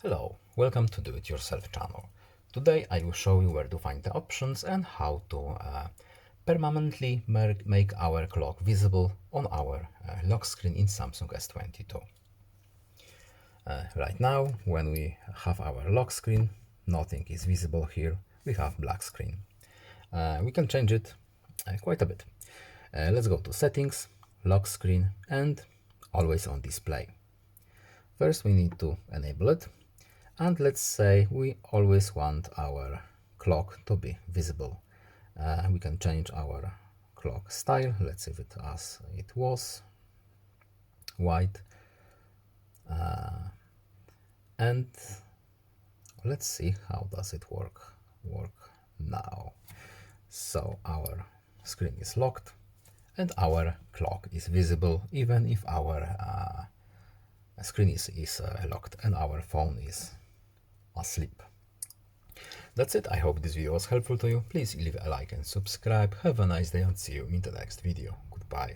Hello, welcome to Do It Yourself channel. Today I will show you where to find the options and how to permanently make our clock visible on our lock screen in Samsung S22. Right now, when we have our lock screen, nothing is visible here. We have black screen. We can change it quite a bit. Let's go to Settings, Lock Screen and Always on Display. First we need to enable it. And let's say we always want our clock to be visible. We can change our clock style. Let's leave it as it was, white. And let's see how does it work now. So our screen is locked and our clock is visible even if our screen is locked and our phone is asleep. That's it. I hope this video was helpful to you. Please leave a like and subscribe. Have a nice day and see you in the next video. Goodbye.